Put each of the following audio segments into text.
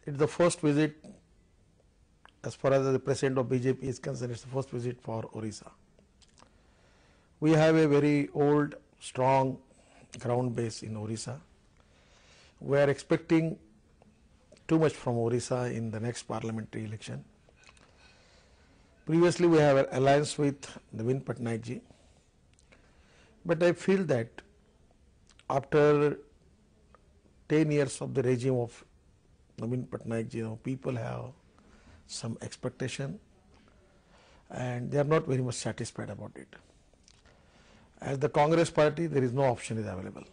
It's the first visit, as far as the president of BJP is concerned, it's the first visit for Orissa. We have a very old, strong ground base in Orissa. We are expecting too much from Orissa in the next parliamentary election. Previously, we have an alliance with Naveen Patnaik ji, but I feel that after 10 years of the regime of Naveen Patnaik ji, people have some expectation and they are not very much satisfied about it. As the Congress party, there is no option is available.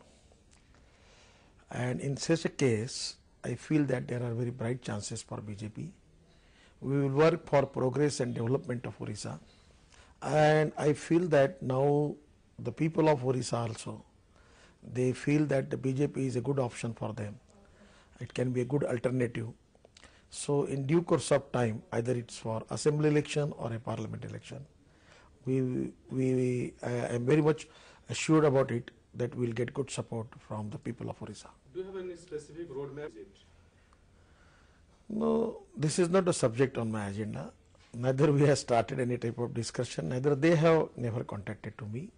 And in such a case, I feel that there are very bright chances for BJP. We will work for progress and development of Orissa. And I feel that now the people of Orissa also, they feel that the BJP is a good option for them. It can be a good alternative. So in due course of time, either it's for assembly election or a parliament election, I am very much assured about it that we will get good support from the people of Orissa. Do you have any specific roadmap? No, this is not a subject on my agenda. Neither we have started any type of discussion, neither they have never contacted to me.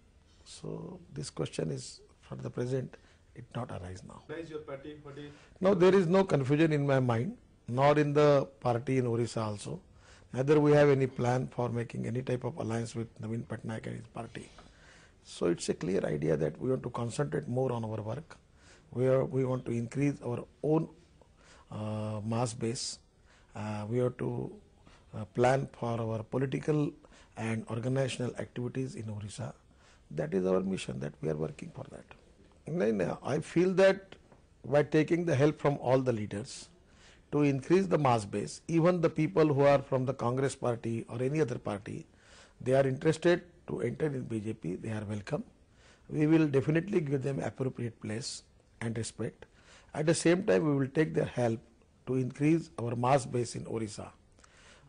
So this question is for the present, it not arise now. Where is your party? No, there is no confusion in my mind, nor in the party in Orissa also. Neither we have any plan for making any type of alliance with Naveen Patnaik and his party. So it's a clear idea that we want to concentrate more on our work. We want to increase our own mass base. We have to plan for our political and organizational activities in Orissa. That is our mission, that we are working for that. And I feel that by taking the help from all the leaders to increase the mass base, even the people who are from the Congress party or any other party, they are interested to enter in BJP, they are welcome. We will definitely give them appropriate place and respect. At the same time, we will take their help to increase our mass base in Orissa.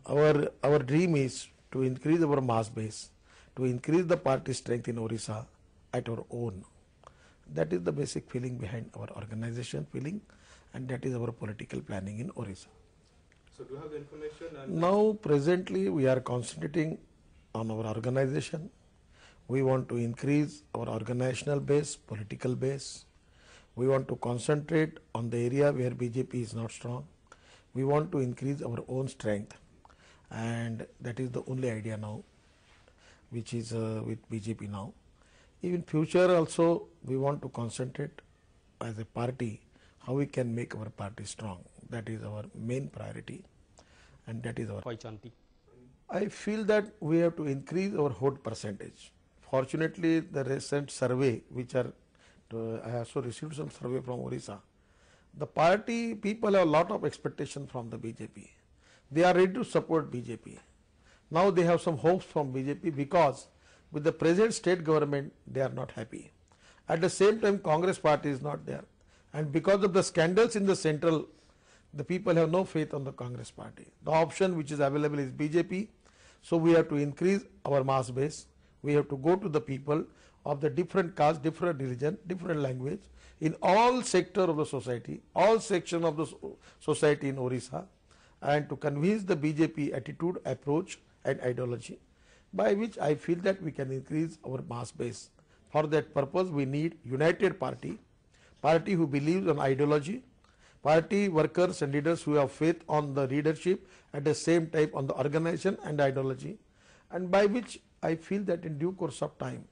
Our dream is to increase our mass base, to increase the party strength in Orissa at our own. That is the basic feeling behind our organization feeling, and that is our political planning in Orissa. So do you have the information? Now presently we are concentrating on our organization. We want to increase our organizational base, political base. We want to concentrate on the area where BJP is not strong. We want to increase our own strength, and that is the only idea now which is with BJP now. In future also we want to concentrate as a party how we can make our party strong. That is our main priority, and that is our. I feel that we have to increase our vote percentage. Fortunately, the recent survey, which are, I also received some survey from Orissa. The party people have a lot of expectation from the BJP. They are ready to support BJP. Now they have some hopes from BJP because with the present state government, they are not happy. At the same time, Congress party is not there. And because of the scandals in the central, the people have no faith on the Congress party. The option which is available is BJP. So we have to increase our mass base. We have to go to the people of the different caste, different religion, different language, in all sector of the society, all section of the society in Orissa, and to convince the BJP attitude, approach and ideology, by which I feel that we can increase our mass base. For that purpose, we need united party who believes on ideology, party workers and leaders who have faith on the leadership, at the same time on the organization and ideology, and by which I feel that in due course of time,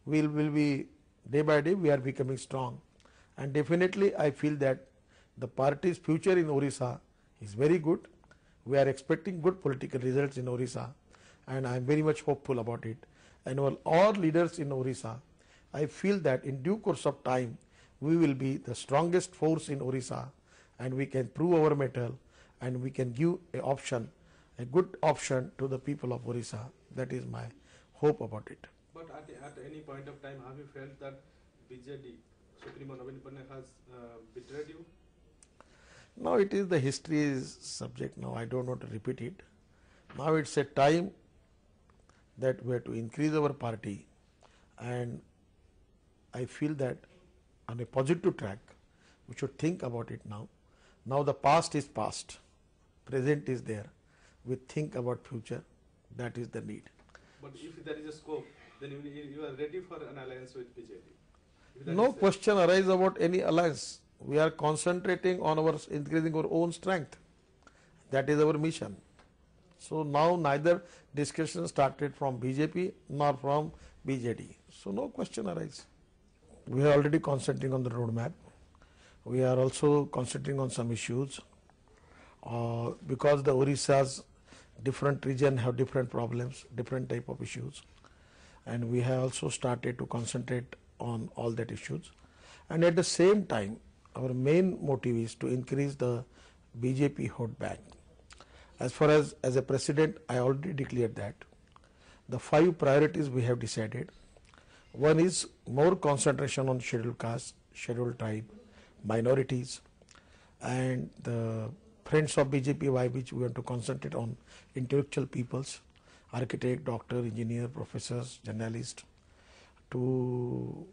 we will be day by day we are becoming strong, and definitely I feel that the party's future in Orissa is very good. We are expecting good political results in Orissa, and I am very much hopeful about it. And all leaders in Orissa, I feel that in due course of time, we will be the strongest force in Orissa, and we can prove our mettle, and we can give a good option to the people of Orissa. That is my hope about it. But at any point of time, have you felt that BJD, Supremo Naveen Patnaik, has betrayed you? Now it is the history subject. Now I don't want to repeat it. Now it's a time that we have to increase our party, and I feel that on a positive track, we should think about it now. Now the past is past, present is there. We think about future. That is the need. But if there is a scope, then you are ready for an alliance with BJD. If that No is question arises about any alliance. We are concentrating on our increasing our own strength. That is our mission. So now neither discussion started from BJP nor from BJD. So no question arises. We are already concentrating on the roadmap. We are also concentrating on some issues because the Odisha's different region have different problems, different type of issues, and we have also started to concentrate on all that issues. And at the same time, our main motive is to increase the BJP vote bank. As far as a president, I already declared that the 5 priorities we have decided. One is more concentration on scheduled caste, scheduled tribe, minorities, and the friends of BJP, by which we want to concentrate on intellectual peoples, architect, doctor, engineer, professors, journalists, to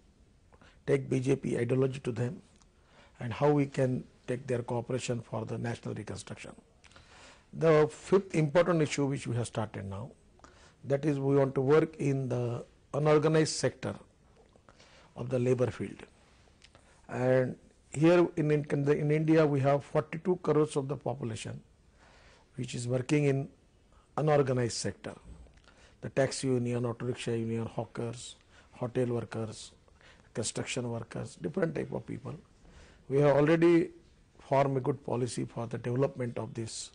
take BJP ideology to them and how we can take their cooperation for the national reconstruction. The 5th important issue which we have started now, that is we want to work in the unorganized sector of the labor field. And here in India we have 42 crores of the population which is working in unorganized sector. The taxi union, auto rickshaw union, hawkers, hotel workers, construction workers, different type of people. We have already formed a good policy for the development of this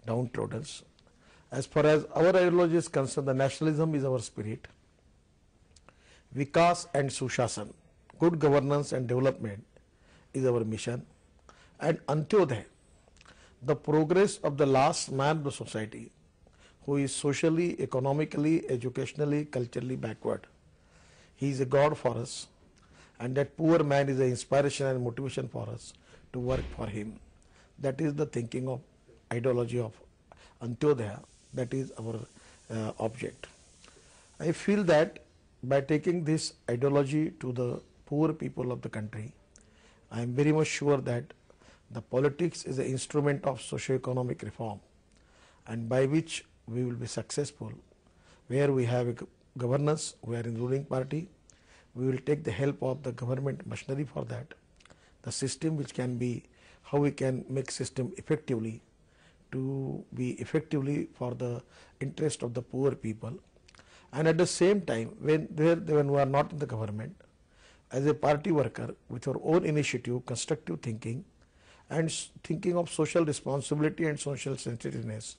downtrodden. As far as our ideology is concerned, the nationalism is our spirit. Vikas and Sushasan, good governance and development is our mission. And Antyodaya, the progress of the last man of the society who is socially, economically, educationally, culturally backward. He is a God for us, and that poor man is an inspiration and motivation for us to work for him. That is the thinking of ideology of Antyodaya. That is our object. I feel that by taking this ideology to the poor people of the country, I am very much sure that the politics is an instrument of socio-economic reform, and by which we will be successful. Where we have a governance, we are in ruling party, we will take the help of the government machinery for that. The system which can be, how we can make system effectively to be effectively for the interest of the poor people. And at the same time, when we are not in the government, as a party worker with our own initiative, constructive thinking, and thinking of social responsibility and social sensitiveness,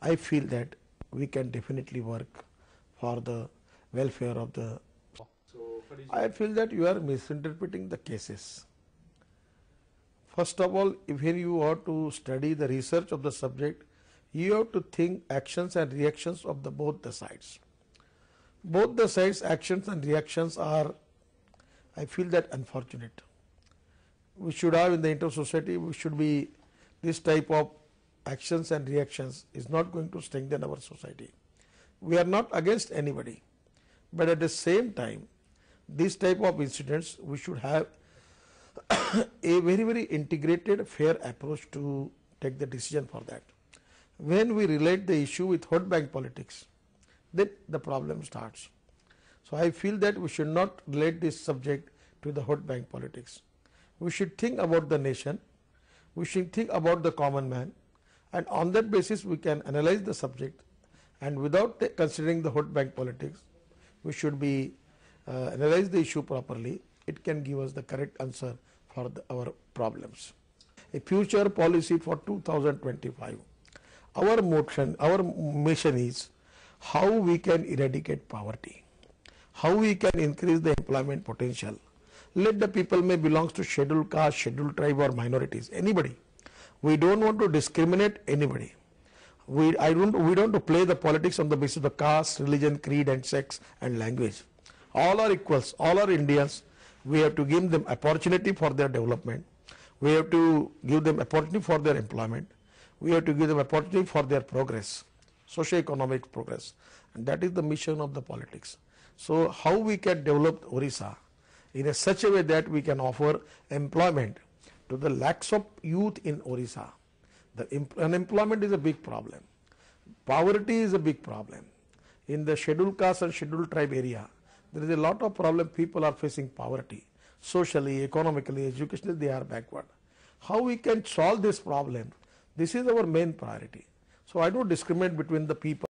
I feel that we can definitely work for the welfare of the. I feel that you are misinterpreting the cases. First of all, if you want to study the research of the subject, you have to think actions and reactions of both the sides. Both the sides' actions and reactions are, I feel that, unfortunate. We should have in the inter-society, we should be, this type of actions and reactions is not going to strengthen our society. We are not against anybody, but at the same time, this type of incidents, we should have a very integrated, fair approach to take the decision for that. When we relate the issue with vote bank politics, then the problem starts. So I feel that we should not relate this subject to the vote bank politics. We should think about the nation, we should think about the common man, and on that basis we can analyze the subject, and without considering the vote bank politics, we should be analyze the issue properly. It can give us the correct answer for our problems. A future policy for 2025. Our mission is how we can eradicate poverty, how we can increase the employment potential. Let the people may belong to scheduled caste, scheduled tribe or minorities, anybody. We don't want to discriminate anybody. We don't want to play the politics on the basis of the caste, religion, creed and sex and language. All are equals, all are Indians. We have to give them opportunity for their development. We have to give them opportunity for their employment. We have to give them opportunity for their progress, socio-economic progress. And that is the mission of the politics. So how we can develop Orissa in such a way that we can offer employment to the lakhs of youth in Orissa. The unemployment is a big problem. Poverty is a big problem. In the scheduled caste and scheduled tribe area, there is a lot of problem. People are facing poverty. Socially, economically, educationally, they are backward. How we can solve this problem? This is our main priority. So I don't discriminate between the people.